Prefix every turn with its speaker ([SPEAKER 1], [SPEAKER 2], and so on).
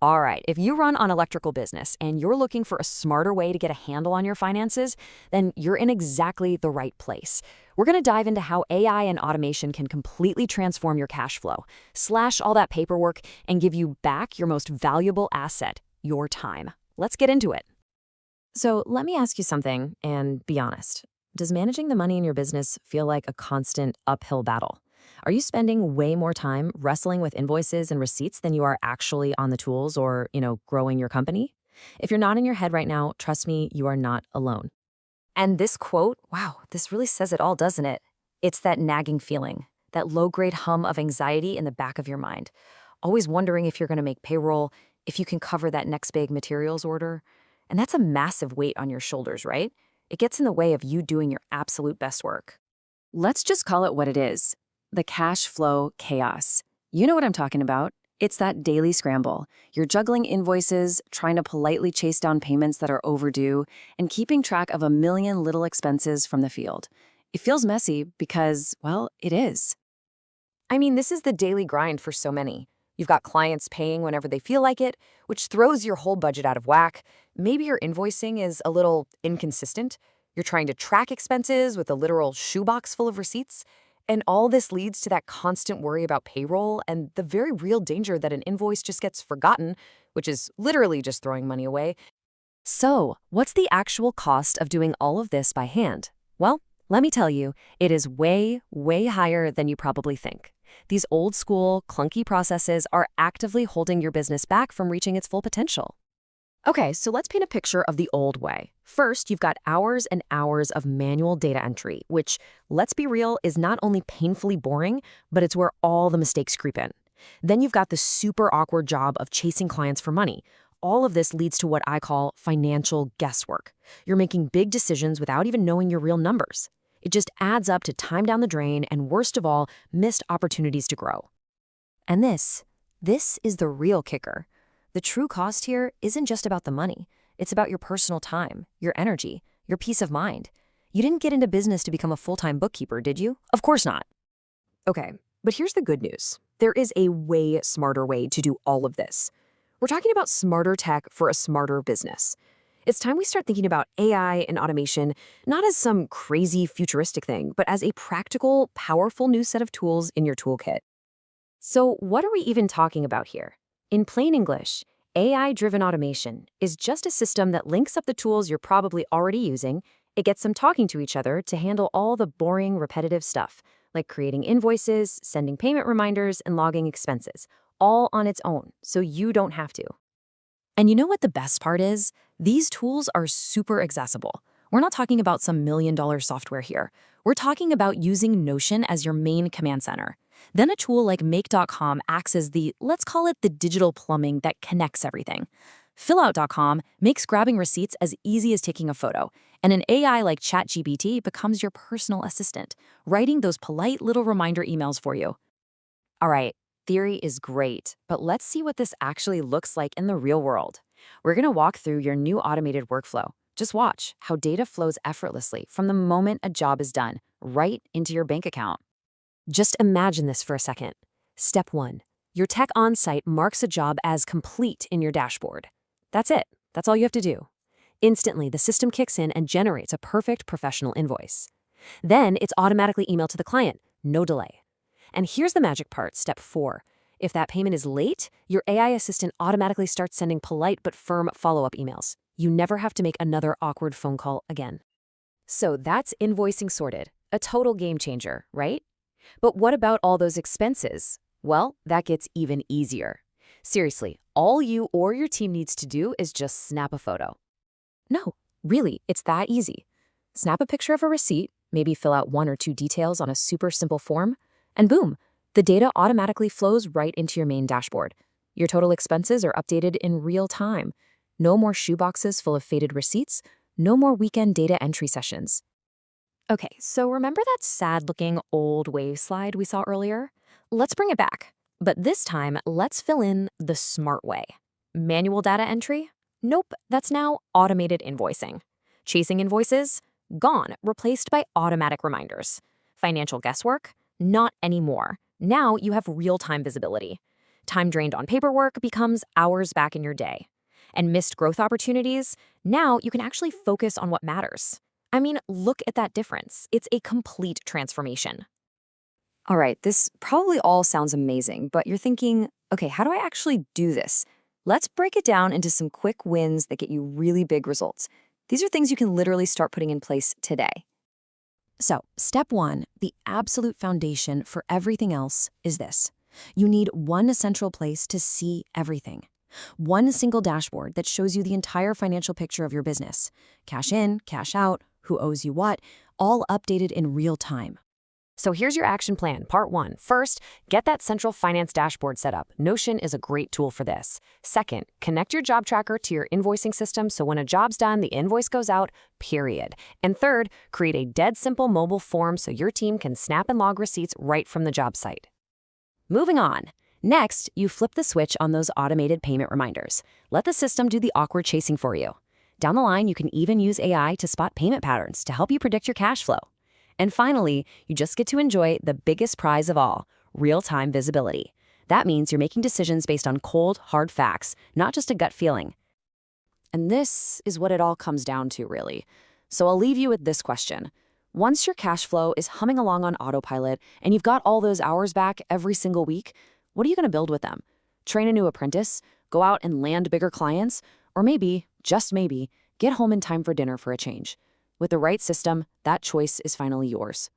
[SPEAKER 1] All right, if you run an electrical business and you're looking for a smarter way to get a handle on your finances, then you're in exactly the right place. We're going to dive into how AI and automation can completely transform your cash flow, slash all that paperwork, and give you back your most valuable asset, your time. Let's get into it. So let me ask you something and be honest. Does managing the money in your business feel like a constant uphill battle? Are you spending way more time wrestling with invoices and receipts than you are actually on the tools or, growing your company? If you're not in your head right now, trust me, you are not alone. And this quote, wow, this really says it all, doesn't it? It's that nagging feeling, that low-grade hum of anxiety in the back of your mind. Always wondering if you're going to make payroll, if you can cover that next big materials order. And that's a massive weight on your shoulders, right? It gets in the way of you doing your absolute best work. Let's just call it what it is, the cash flow chaos. You know what I'm talking about. It's that daily scramble. You're juggling invoices, trying to politely chase down payments that are overdue, and keeping track of a million little expenses from the field. It feels messy because, well, it is. I mean, this is the daily grind for so many. You've got clients paying whenever they feel like it, which throws your whole budget out of whack. Maybe your invoicing is a little inconsistent. You're trying to track expenses with a literal shoebox full of receipts. And all this leads to that constant worry about payroll and the very real danger that an invoice just gets forgotten, which is literally just throwing money away. So, what's the actual cost of doing all of this by hand? Well, let me tell you, it is way, way higher than you probably think. These old school, clunky processes are actively holding your business back from reaching its full potential. Okay, so let's paint a picture of the old way. First, you've got hours and hours of manual data entry, which, let's be real, is not only painfully boring, but it's where all the mistakes creep in. Then you've got the super awkward job of chasing clients for money. All of this leads to what I call financial guesswork. You're making big decisions without even knowing your real numbers. It just adds up to time down the drain and, worst of all, missed opportunities to grow. And this is the real kicker. The true cost here isn't just about the money. It's about your personal time, your energy, your peace of mind. You didn't get into business to become a full-time bookkeeper, did you? Of course not. Okay, but here's the good news. There is a way smarter way to do all of this. We're talking about smarter tech for a smarter business. It's time we start thinking about AI and automation not as some crazy futuristic thing, but as a practical, powerful new set of tools in your toolkit. So what are we even talking about here? In plain English, AI-driven automation is just a system that links up the tools you're probably already using. It gets them talking to each other to handle all the boring, repetitive stuff, like creating invoices, sending payment reminders, and logging expenses, all on its own, so you don't have to. And you know what the best part is? These tools are super accessible. We're not talking about some million-dollar software here. We're talking about using Notion as your main command center. Then a tool like Make.com acts as let's call it the digital plumbing that connects everything. Fillout.com makes grabbing receipts as easy as taking a photo, and an AI like ChatGPT becomes your personal assistant, writing those polite little reminder emails for you. All right, theory is great, but let's see what this actually looks like in the real world. We're going to walk through your new automated workflow. Just watch how data flows effortlessly from the moment a job is done, right into your bank account. Just imagine this for a second. Step 1. Your tech on-site marks a job as complete in your dashboard. That's it. That's all you have to do. Instantly, the system kicks in and generates a perfect professional invoice. Then it's automatically emailed to the client, no delay. And here's the magic part, step 4. If that payment is late, your AI assistant automatically starts sending polite but firm follow-up emails. You never have to make another awkward phone call again. So that's invoicing sorted. A total game changer, right? But what about all those expenses? Well, that gets even easier. Seriously, all you or your team needs to do is just snap a photo. No, really, it's that easy. Snap a picture of a receipt, maybe fill out 1 or 2 details on a super simple form, and boom, the data automatically flows right into your main dashboard. Your total expenses are updated in real time. No more shoeboxes full of faded receipts, no more weekend data entry sessions. Okay, so remember that sad-looking old wave slide we saw earlier? Let's bring it back. But this time, let's fill in the smart way. Manual data entry? Nope, that's now automated invoicing. Chasing invoices? Gone, replaced by automatic reminders. Financial guesswork? Not anymore. Now you have real-time visibility. Time drained on paperwork becomes hours back in your day. And missed growth opportunities, now you can actually focus on what matters. I mean, look at that difference. It's a complete transformation. All right, this probably all sounds amazing, but you're thinking, okay, how do I actually do this? Let's break it down into some quick wins that get you really big results. These are things you can literally start putting in place today. So, step one, the absolute foundation for everything else is this. You need one central place to see everything. One single dashboard that shows you the entire financial picture of your business. Cash in, cash out, who owes you what, all updated in real time. So here's your action plan, part 1. First, get that central finance dashboard set up. Notion is a great tool for this. Second, connect your job tracker to your invoicing system so when a job's done, the invoice goes out, period. And third, create a dead simple mobile form so your team can snap and log receipts right from the job site. Moving on. Next, you flip the switch on those automated payment reminders. Let the system do the awkward chasing for you. Down the line, you can even use AI to spot payment patterns to help you predict your cash flow. And finally, you just get to enjoy the biggest prize of all, real-time visibility. That means you're making decisions based on cold, hard facts, not just a gut feeling. And this is what it all comes down to, really. So I'll leave you with this question. Once your cash flow is humming along on autopilot and you've got all those hours back every single week, what are you going to build with them? Train a new apprentice? Go out and land bigger clients? Or maybe, just maybe, get home in time for dinner for a change? With the right system, that choice is finally yours.